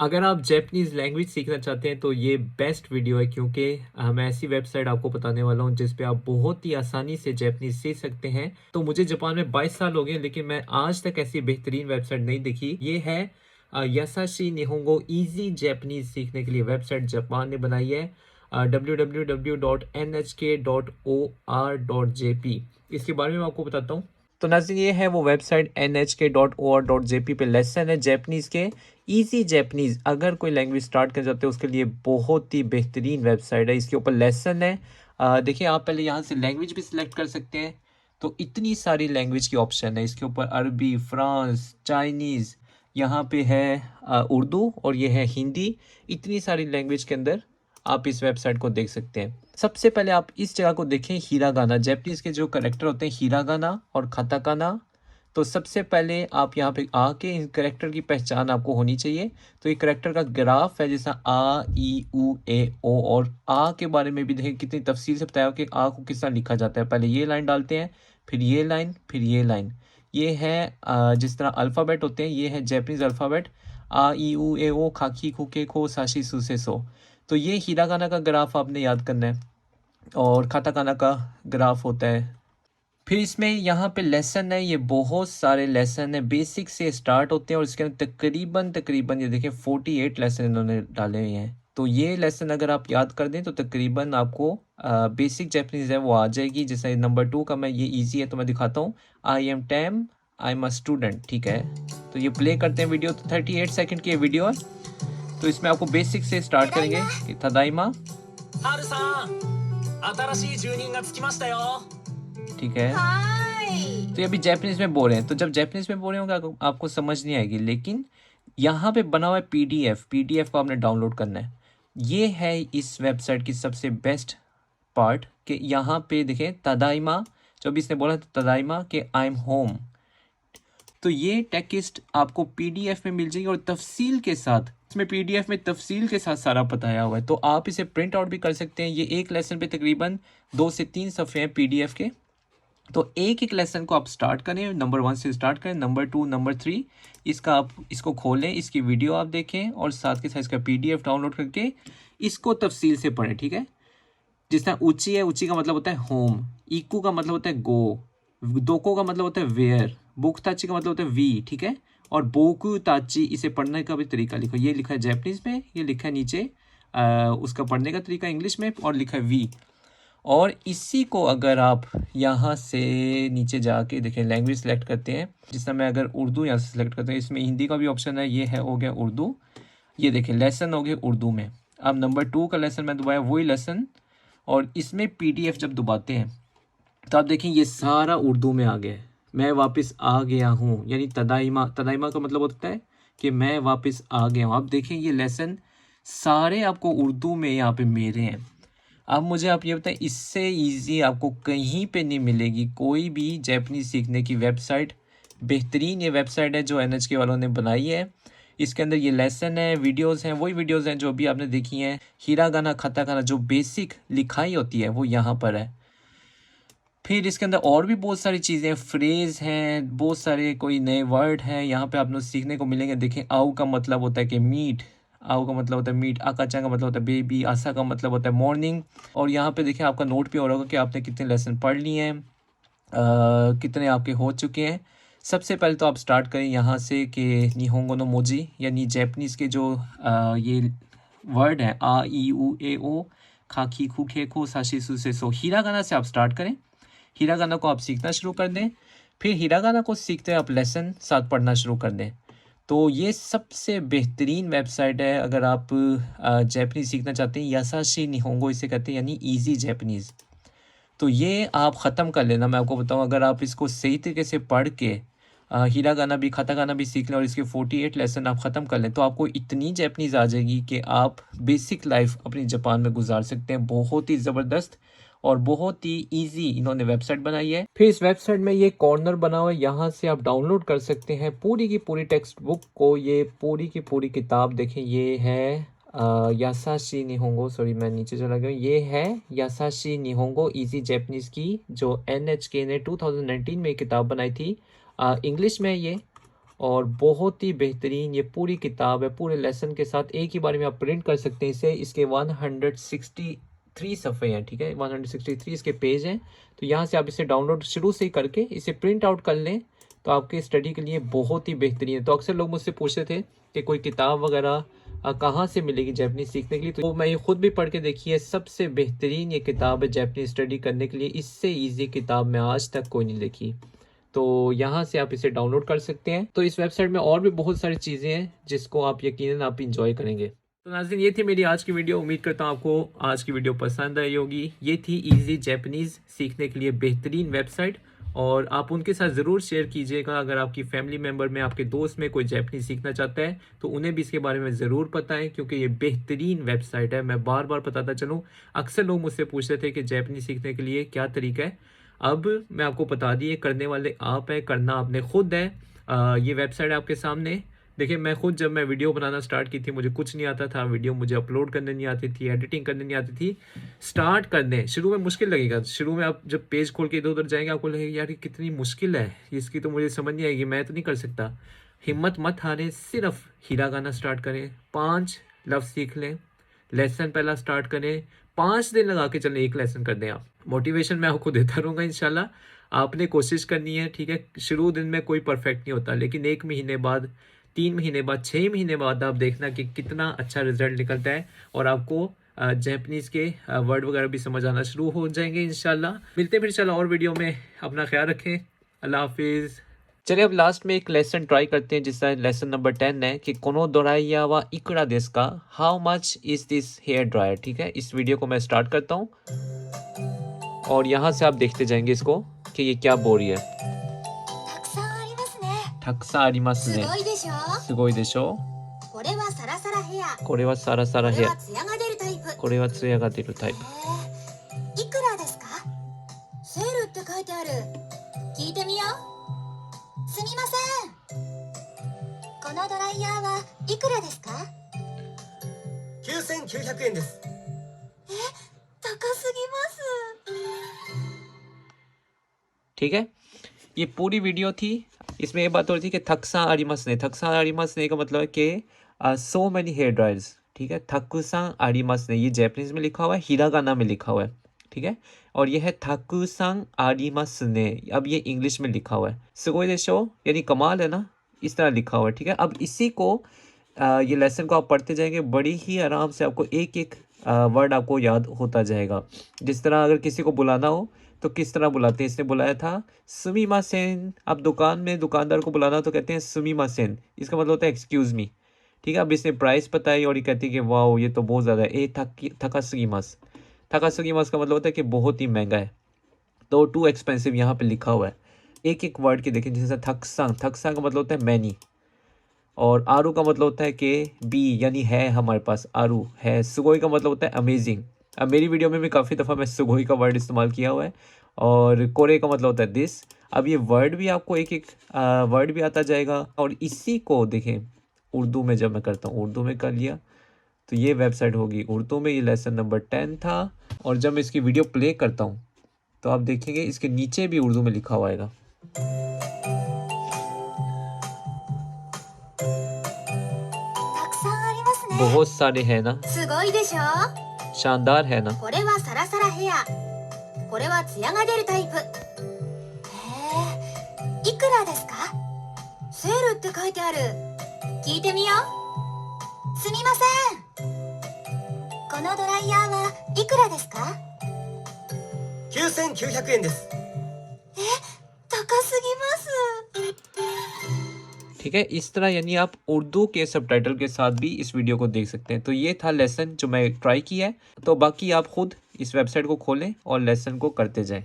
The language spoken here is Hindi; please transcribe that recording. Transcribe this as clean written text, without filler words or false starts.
अगर आप जैपनीज़ लैंग्वेज सीखना चाहते हैं तो ये बेस्ट वीडियो है, क्योंकि मैं ऐसी वेबसाइट आपको बताने वाला हूँ जिस पे आप बहुत ही आसानी से जैपनीज़ सीख सकते हैं। तो मुझे जापान में 22 साल हो गए, लेकिन मैं आज तक ऐसी बेहतरीन वेबसाइट नहीं देखी। ये है यासाशी निहोंगो ईज़ी जैपनीज़ सीखने के लिए वेबसाइट जापान ने बनाई है। www.nhk.or.jp। इसके बारे में मैं आपको बताता हूँ। तो नाज़रीन, ये है वो वेबसाइट nhk.or.jp पे लेसन है जैपनीज़ के। ईज़ी जैपनीज़ अगर कोई लैंग्वेज स्टार्ट करना चाहते हो उसके लिए बहुत ही बेहतरीन वेबसाइट है। इसके ऊपर लेसन है। देखिए, आप पहले यहाँ से लैंग्वेज भी सिलेक्ट कर सकते हैं। तो इतनी सारी लैंग्वेज की ऑप्शन है इसके ऊपर, अरबी, फ्रांस, चाइनीज़, यहाँ पे है उर्दू और ये है हिंदी। इतनी सारी लैंग्वेज के अंदर आप इस वेबसाइट को देख सकते हैं। सबसे पहले आप इस जगह को देखें, हिरागाना। जैपनीज़ के जो करैक्टर होते हैं हिरागाना और काटाकाना। तो सबसे पहले आप यहाँ पे आके इन करैक्टर की पहचान आपको होनी चाहिए। तो ये करैक्टर का ग्राफ है, जैसा आ, ई, उ, ए, ओ। और आ के बारे में भी देखें कितनी तफसील से बताया कि आ को किस तरह लिखा जाता है। पहले ये लाइन डालते हैं, फिर ये लाइन, फिर ये लाइन। ये है जिस तरह अल्फ़ाबेट होते हैं, ये है जैपनीज़ अल्फ़ाबेट। आ, ई, उ, ए, ओ, खाकी, खुके, खो, साशी, सुसे, सो। तो ये हिरागाना का ग्राफ आपने याद करना है और काटाकाना का ग्राफ होता है। फिर इसमें यहाँ पे लेसन है, ये बहुत सारे लेसन है, बेसिक से स्टार्ट होते हैं और इसके अंदर तकरीबन ये देखें 48 लेसन इन्होंने डाले हुए हैं। तो ये लेसन अगर आप याद कर दें तो तकरीबन आपको बेसिक जैपनीज़ है वो आ जाएगी। जैसे नंबर 2 का मैं, ये इजी है तो मैं दिखाता हूँ। I am time, I am a student. ठीक है, तो ये प्ले करते हैं वीडियो। तो 38 सेकंड की ये वीडियो है। तो इसमें आपको बेसिक से स्टार्ट करेंगे कि तदाइमा। ハルさん、新しい住人がつきましたよ。ठीक है, तो ये अभी जैपनीज में बोल रहे हैं। तो जब जैपनीज में बोल रहे होंगे आपको समझ नहीं आएगी, लेकिन यहाँ पे बना हुआ है पीडीएफ। पीडीएफ को आपने डाउनलोड करना है। ये है इस वेबसाइट की सबसे बेस्ट पार्ट कि यहाँ पे देखें तदाइमा। जब इसने बोला था तदाइमा कि आई एम होम, तो ये टेक्स्ट आपको पीडीएफ में मिल जाएगी और तफसील के साथ। इसमें पीडीएफ में तफसील के साथ सारा बताया हुआ है। तो आप इसे प्रिंट आउट भी कर सकते हैं। ये एक लेसन पे तकरीबन 2 से 3 सफ़े हैं पीडीएफ के। तो एक एक लेसन को आप स्टार्ट करें, नंबर 1 से स्टार्ट करें, नंबर 2, नंबर 3। इसका आप इसको खोलें, इसकी वीडियो आप देखें और साथ के साथ इसका पीडीएफ डाउनलोड करके इसको तफसील से पढ़ें। ठीक है, जिस तरह ऊंची है, ऊंची का मतलब होता है होम, इक्कू का मतलब होता है गो, दोको का मतलब होता है वेयर, बुक ताची का मतलब होता है वी। ठीक है, और बोकू ताची, इसे पढ़ने का भी तरीका लिखो। ये लिखा है जैपनीज में, ये लिखा है नीचे उसका पढ़ने का तरीका इंग्लिश में, और लिखा है वी। और इसी को अगर आप यहाँ से नीचे जाके देखें, लैंग्वेज सेलेक्ट करते हैं, जिस तरह मैं अगर उर्दू यहाँ से सेलेक्ट करते हैं, इसमें हिंदी का भी ऑप्शन है, ये है हो गया उर्दू। ये देखें लेसन हो गए उर्दू में। अब नंबर 2 का लेसन मैं दबाया, वही लेसन, और इसमें पीडीएफ जब दबाते हैं तो आप देखें ये सारा उर्दू में आ गया है। मैं वापस आ गया हूँ, यानी तदाइमा। तदाइमा का मतलब होता है कि मैं वापस आ गया हूँ। आप देखें ये लेसन सारे आपको उर्दू में यहाँ पे मेरे हैं। अब मुझे आप ये बताएं, इससे इजी आपको कहीं पे नहीं मिलेगी कोई भी जैपनीज सीखने की वेबसाइट। बेहतरीन ये वेबसाइट है जो एनएचके वालों ने बनाई है। इसके अंदर ये लेसन है, वीडियोस हैं, वही वीडियोस हैं जो अभी आपने देखी हैं। हिरागाना, काटाकाना, जो बेसिक लिखाई होती है वो यहाँ पर है। फिर इसके अंदर और भी बहुत सारी चीज़ें, फ्रेज हैं, बहुत सारे कोई नए वर्ड हैं यहाँ पे आपको सीखने को मिलेंगे। देखें, आउ का मतलब होता है कि मीट, आउ का मतलब होता है मीट, आकाचा का मतलब होता है बेबी, आसा का मतलब होता है मॉर्निंग। और यहाँ पे देखें आपका नोट भी हो रहा होगा कि आपने कितने लेसन पढ़ लिए हैं, कितने आपके हो चुके हैं। सबसे पहले तो आप स्टार्ट करें यहाँ से कि निहोंगो नो मोजी, यानी जैपनीज़ के जो ये वर्ड हैं, आ, ई, उ, ए, ओ, खाकी, खू, खे, खो, साशी, सुसे, सो। हिरागाना से आप स्टार्ट करें। हिरागाना को आप सीखना शुरू कर दें। फिर हिरागाना को सीखते हैं आप लेसन 7 पढ़ना शुरू कर दें। तो ये सबसे बेहतरीन वेबसाइट है अगर आप जैपनीज़ सीखना चाहते हैं। यासाशी निहोंगो इसे कहते हैं, यानी ईजी जैपनीज़। तो ये आप ख़त्म कर लेना। मैं आपको बताऊं, अगर आप इसको सही तरीके से पढ़ के हिरागाना भी, काटाकाना भी सीख लें और इसके 48 लेसन आप ख़त्म कर लें, तो आपको इतनी जैपनीज़ आ जाएगी कि आप बेसिक लाइफ अपनी जापान में गुजार सकते हैं। बहुत ही ज़बरदस्त और बहुत ही इजी इन्होंने वेबसाइट बनाई है। फिर इस वेबसाइट में ये कॉर्नर बना हुआ है, यहाँ से आप डाउनलोड कर सकते हैं पूरी की पूरी टेक्स्ट बुक को। ये पूरी की पूरी किताब देखें, ये है यासाशी निहोंगो, सॉरी मैं नीचे चला गया। ये है यासाशी निहोंगो इजी जैपनीज़ की, जो एनएचके ने 2019 में किताब बनाई थी। इंग्लिश में ये, और बहुत ही बेहतरीन ये पूरी किताब है, पूरे लेसन के साथ एक ही बार में आप प्रिंट कर सकते हैं इसे। इसके 163 सफ़े हैं, ठीक है, 163 इसके पेज हैं। तो यहाँ से आप इसे डाउनलोड शुरू से ही करके इसे प्रिंट आउट कर लें तो आपके स्टडी के लिए बहुत ही बेहतरीन है। तो अक्सर लोग मुझसे पूछते थे कि कोई किताब वगैरह कहाँ से मिलेगी जापानीज़ सीखने के लिए, तो मैं ये खुद भी पढ़ के देखी है, सबसे बेहतरीन ये किताब है जापानीज़ स्टडी करने के लिए। इससे ईजी किताब मैं आज तक कोई नहीं देखी। तो यहाँ से आप इसे डाउनलोड कर सकते हैं। तो इस वेबसाइट में और भी बहुत सारी चीज़ें हैं जिसको आप यकीनन आप इंजॉय करेंगे। तो नाज़रीन, ये थी मेरी आज की वीडियो। उम्मीद करता हूँ आपको आज की वीडियो पसंद आई होगी। ये थी इजी जापानीज़ सीखने के लिए बेहतरीन वेबसाइट, और आप उनके साथ ज़रूर शेयर कीजिएगा। अगर आपकी फैमिली मेम्बर में, आपके दोस्त में कोई जापानीज़ सीखना चाहता है तो उन्हें भी इसके बारे में ज़रूर पता है, क्योंकि ये बेहतरीन वेबसाइट है। मैं बार बार बताता चलूँ, अक्सर लोग मुझसे पूछते थे कि जापानीज़ सीखने के लिए क्या तरीका है। अब मैं आपको बता दिए, करने वाले आप हैं, करना आपने खुद है। ये वेबसाइट आपके सामने देखिए। मैं खुद जब मैं वीडियो बनाना स्टार्ट की थी, मुझे कुछ नहीं आता था, वीडियो मुझे अपलोड करने नहीं आती थी, एडिटिंग करने नहीं आती थी। स्टार्ट करने शुरू में मुश्किल लगेगा। शुरू में आप जब पेज खोल के इधर उधर जाएंगे आपको लगेगा यार ये कितनी मुश्किल है, इसकी तो मुझे समझ नहीं आएगी, मैं तो नहीं कर सकता। हिम्मत मत हारें, सिर्फ हीरा गाना स्टार्ट करें, 5 लफ्ज़ सीख लें, लेसन पहला स्टार्ट करें, 5 दिन लगा के चलें, एक लेसन कर दें आप। मोटिवेशन मैं आपको देता रहूँगा इंशाल्लाह। आपने कोशिश करनी है, ठीक है। शुरू दिन में कोई परफेक्ट नहीं होता, लेकिन 1 महीने बाद, 3 महीने बाद, 6 महीने बाद आप देखना कि कितना अच्छा रिजल्ट निकलता है, और आपको जापानीज़ के वर्ड वगैरह भी समझ आना शुरू हो जाएंगे इंशाल्लाह। मिलते हैं फिर इंशाल्लाह और वीडियो में। अपना ख्याल रखें, अल्लाह हाफिज़। चलिए अब लास्ट में एक लेसन ट्राई करते हैं, जिसका लेसन नंबर 10 है कि कोनो दोराइया वा इकड़ा देस का, how much is this hair dryer. ठीक है, इस वीडियो को मैं स्टार्ट करता हूँ और यहाँ से आप देखते जाएंगे इसको कि ये क्या बोल रही है। たくさんありますね。 たくさんありますね。 すごいでしょ。 すごいでしょ。 これはサラサラヘア。 これはサラサ こ ラ れ ヘア。 はツヤが出るタイプ。 これはツヤが出るタイプ。 いくらですか？セールって書いてある。聞いてみよう。すみません。このドライヤーはいくらですか9900円です。高すぎます。 ठीक है, ये पूरी वीडियो थी। इसमें ये बात हो रही थी कि थक्सा आरिमस ने, थक्सा आरिमस ने का मतलब है कि सो मैनी हेयर ड्रायर्स। ठीक है, थकुसा आरिमस ने ये जैपनीज में लिखा हुआ है, हिरागाना में लिखा हुआ है। ठीक है, और ये है थकुसांग आरिमस ने, अब ये इंग्लिश में लिखा हुआ है। सुगोई देशो यानी कमाल है ना, इस तरह लिखा हुआ है। ठीक है, अब इसी को ये लेसन को आप पढ़ते जाएंगे, बड़ी ही आराम से आपको एक एक वर्ड आपको याद होता जाएगा। जिस तरह अगर किसी को बुलाना हो तो किस तरह बुलाते हैं, इसने बुलाया था सुमीमासेन। अब दुकान में दुकानदार को बुलाना तो कहते हैं सुमीमासेन, इसका मतलब होता है एक्सक्यूज़ मी। ठीक है, अब इसने प्राइस बताई और ये कहती है कि वाओ ये तो बहुत ज़्यादा है, ए थकासुगीमास। थकासुगीमास का मतलब होता है कि बहुत ही महंगा है, तो टू एक्सपेंसिव यहाँ पे लिखा हुआ है। एक एक वर्ड के देखें, जैसे थक्सांग, थक्सांग का मतलब होता है मैनी, और आरू का मतलब होता है कि बी यानी है हमारे पास, आरू है। सुगोई का मतलब होता है अमेजिंग। अब मेरी वीडियो में भी काफ़ी दफ़ा मैं सुगोई का वर्ड इस्तेमाल किया हुआ है। और कोरे का मतलब होता है दिस। अब ये वर्ड भी आपको एक एक वर्ड भी आता जाएगा। और इसी को देखें उर्दू में, जब मैं करता हूँ उर्दू में कर लिया तो ये वेबसाइट होगी उर्दू में। ये लेसन नंबर 10 था, और जब मैं इसकी वीडियो प्ले करता हूँ तो आप देखेंगे इसके नीचे भी उर्दू में लिखा हुआ आएगा। たくさんありますね。 बहुत सारे हैं ना, すごいでしょ。 शानदार है ना। これはサラサラヘア。これはツヤが出るタイプ。いくらですか？セールって書いてある。聞いてみよう。すみません。このドライヤーはいくらですか9900円です。高すぎます。 ठीक है, इस तरह यानी आप उर्दू के सबटाइटल के साथ भी इस वीडियो को देख सकते हैं। तो ये था लेसन जो मैं ट्राई किया है। तो बाकी आप खुद इस वेबसाइट को खोलें और लेसन को करते जाएं।